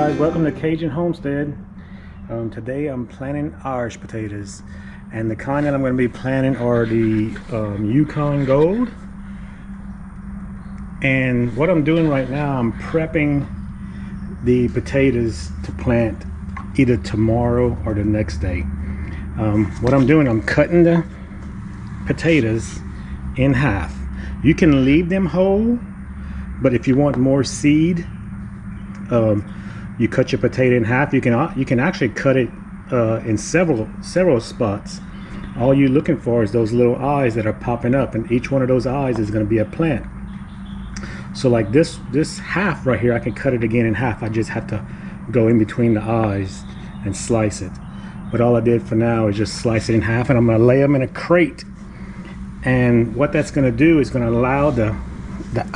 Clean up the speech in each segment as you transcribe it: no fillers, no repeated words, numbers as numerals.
guys, welcome to Cajun Homestead. Today I'm planting Irish potatoes, and the kind that I'm going to be planting are the Yukon Gold. And what I'm doing right now, I'm prepping the potatoes to plant either tomorrow or the next day. What I'm doing, I'm cutting the potatoes in half. You can leave them whole, but if you want more seed, you cut your potato in half. You can actually cut it in several spots. All you're looking for is those little eyes that are popping up, and each one of those eyes is going to be a plant. So like this half right here, I can cut it again in half. I just have to go in between the eyes and slice it. But all I did for now is just slice it in half, and I'm going to lay them in a crate. And what that's going to do is going to allow the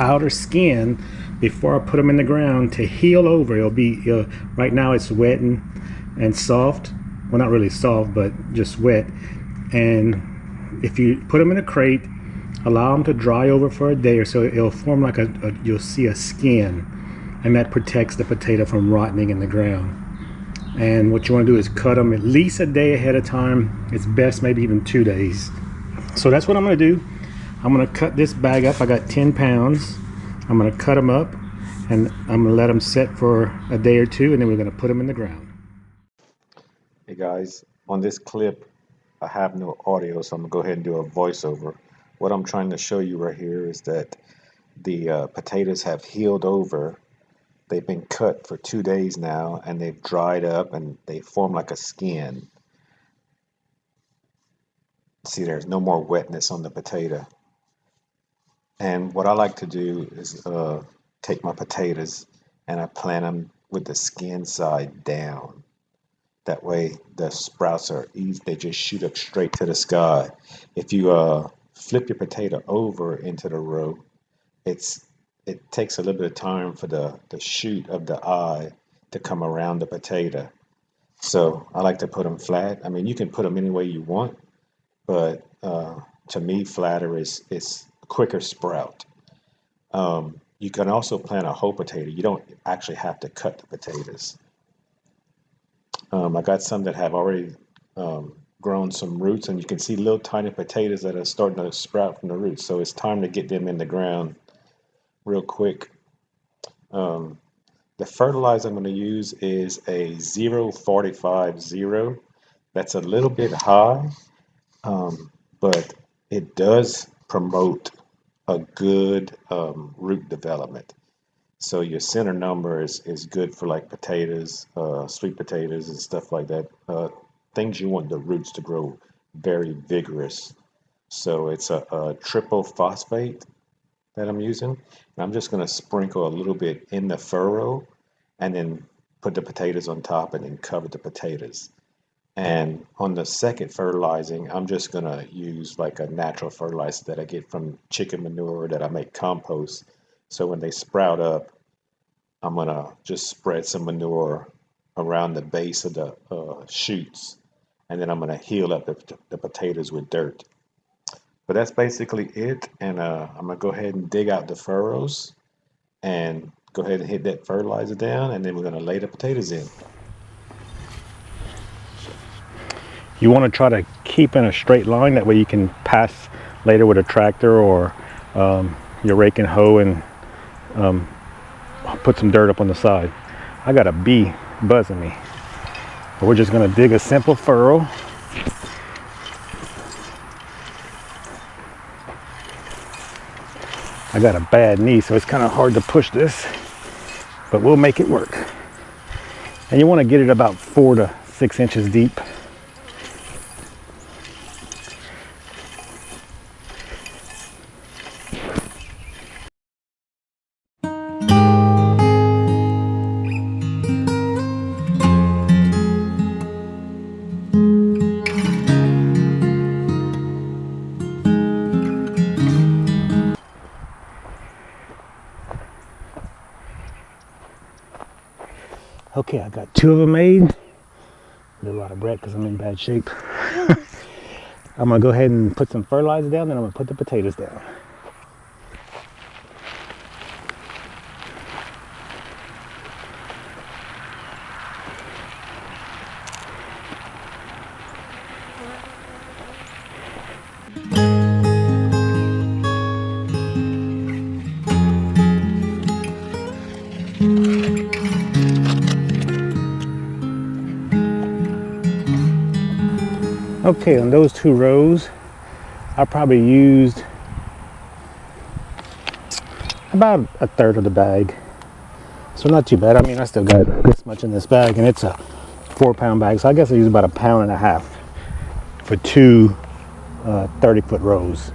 outer skin, before I put them in the ground, to heal over. It'll be right now it's wet and soft. Well, not really soft, but just wet. And if you put them in a crate, allow them to dry over for a day or so, it'll form like you'll see a skin, and that protects the potato from rotting in the ground. And what you want to do is cut them at least a day ahead of time. It's best maybe even 2 days. So that's what I'm going to do. I'm going to cut this bag up. I got 10 pounds. I'm going to cut them up, and I'm going to let them set for a day or two, and then we're going to put them in the ground. Hey guys, on this clip I have no audio, so I'm gonna go ahead and do a voiceover. What I'm trying to show you right here is that the potatoes have healed over. They've been cut for 2 days now, and they've dried up and they form like a skin. See, there's no more wetness on the potato. And what I like to do is take my potatoes and I plant them with the skin side down. That way the sprouts are easy, they just shoot up straight to the sky. If you flip your potato over into the row, it takes a little bit of time for the shoot of the eye to come around the potato. So I like to put them flat. I mean, you can put them any way you want, but to me, flatter is quicker sprout. You can also plant a whole potato. You don't actually have to cut the potatoes. I got some that have already grown some roots, and you can see little tiny potatoes that are starting to sprout from the roots. So it's time to get them in the ground real quick. The fertilizer I'm going to use is a 0.45-0. That's a little bit high, but it does promote a good root development. So your center number is good for like potatoes, sweet potatoes and stuff like that. Things you want the roots to grow very vigorous. So it's a triple phosphate that I'm using. And I'm just going to sprinkle a little bit in the furrow and then put the potatoes on top and then cover the potatoes. And on the second fertilizing, I'm just going to use like a natural fertilizer that I get from chicken manure that I make compost. So when they sprout up, I'm going to just spread some manure around the base of the shoots, and then I'm going to heal up the potatoes with dirt. But that's basically it, and I'm going to go ahead and dig out the furrows and go ahead and hit that fertilizer down, and then we're going to lay the potatoes in. You want to try to keep in a straight line, that way you can pass later with a tractor or your rake and hoe and put some dirt up on the side. I got a bee buzzing me. But we're just going to dig a simple furrow. I got a bad knee, so it's kind of hard to push this, but we'll make it work. And you want to get it about 4 to 6 inches deep. Okay, I got 2 of them made. A little out of breath because I'm in bad shape. I'm gonna go ahead and put some fertilizer down, then I'm gonna put the potatoes down. Okay, on those 2 rows, I probably used about a third of the bag. So not too bad. I mean, I still got this much in this bag, and it's a 4-pound bag. So I guess I use about 1.5 pounds for 2 30-foot rows.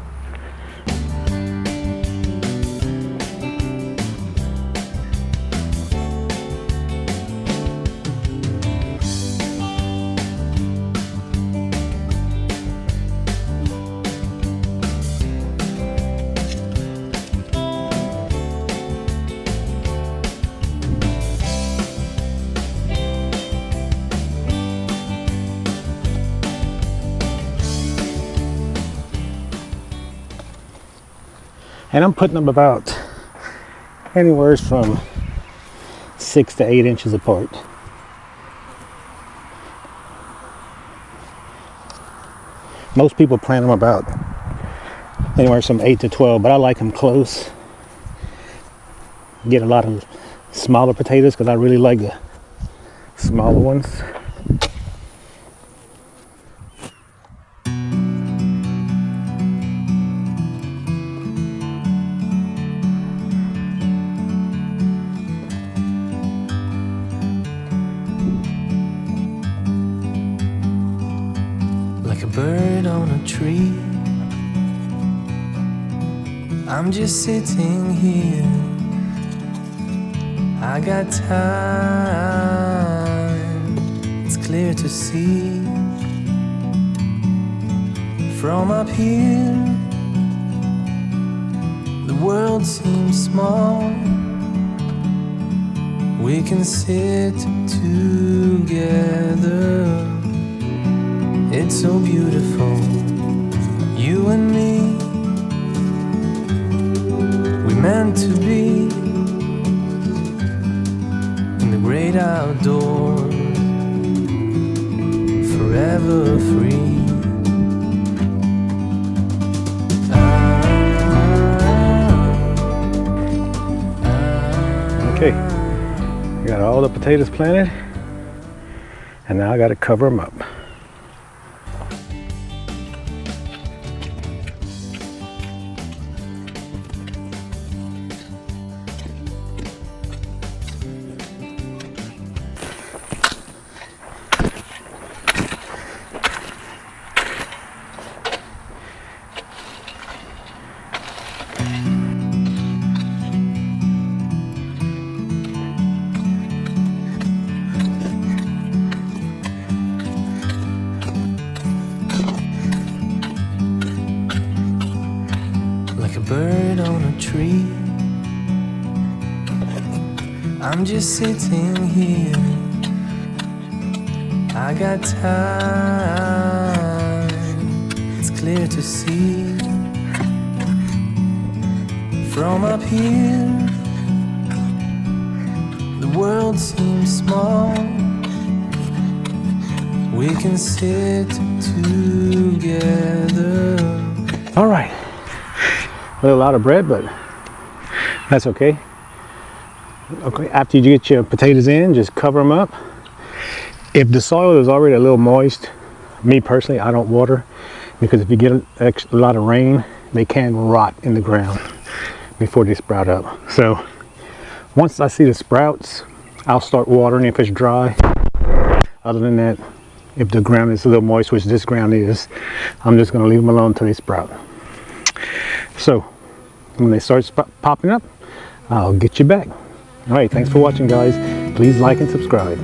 And I'm putting them about anywhere from 6 to 8 inches apart. Most people plant them about anywhere from 8 to 12, but I like them close. Get a lot of smaller potatoes because I really like the smaller ones. Like a bird on a tree, I'm just sitting here. I got time, it's clear to see. From up here, the world seems small. We can sit together. It's so beautiful, you and me. We meant to be in the great outdoors, forever free. Okay, I got all the potatoes planted, and now I got to cover them up. Like a bird on a tree, I'm just sitting here. I got time, it's clear to see. From up here, the world seems small. We can sit together. All right, a little out of bread, but that's okay. Okay, after you get your potatoes in, just cover them up. If the soil is already a little moist, me personally, I don't water, because if you get a lot of rain, they can rot in the ground before they sprout up. So once I see the sprouts, I'll start watering if it's dry. Other than that, if the ground is a little moist, which this ground is, I'm just going to leave them alone until they sprout. So when they start popping up, I'll get you back. All right, thanks for watching, guys. Please like and subscribe.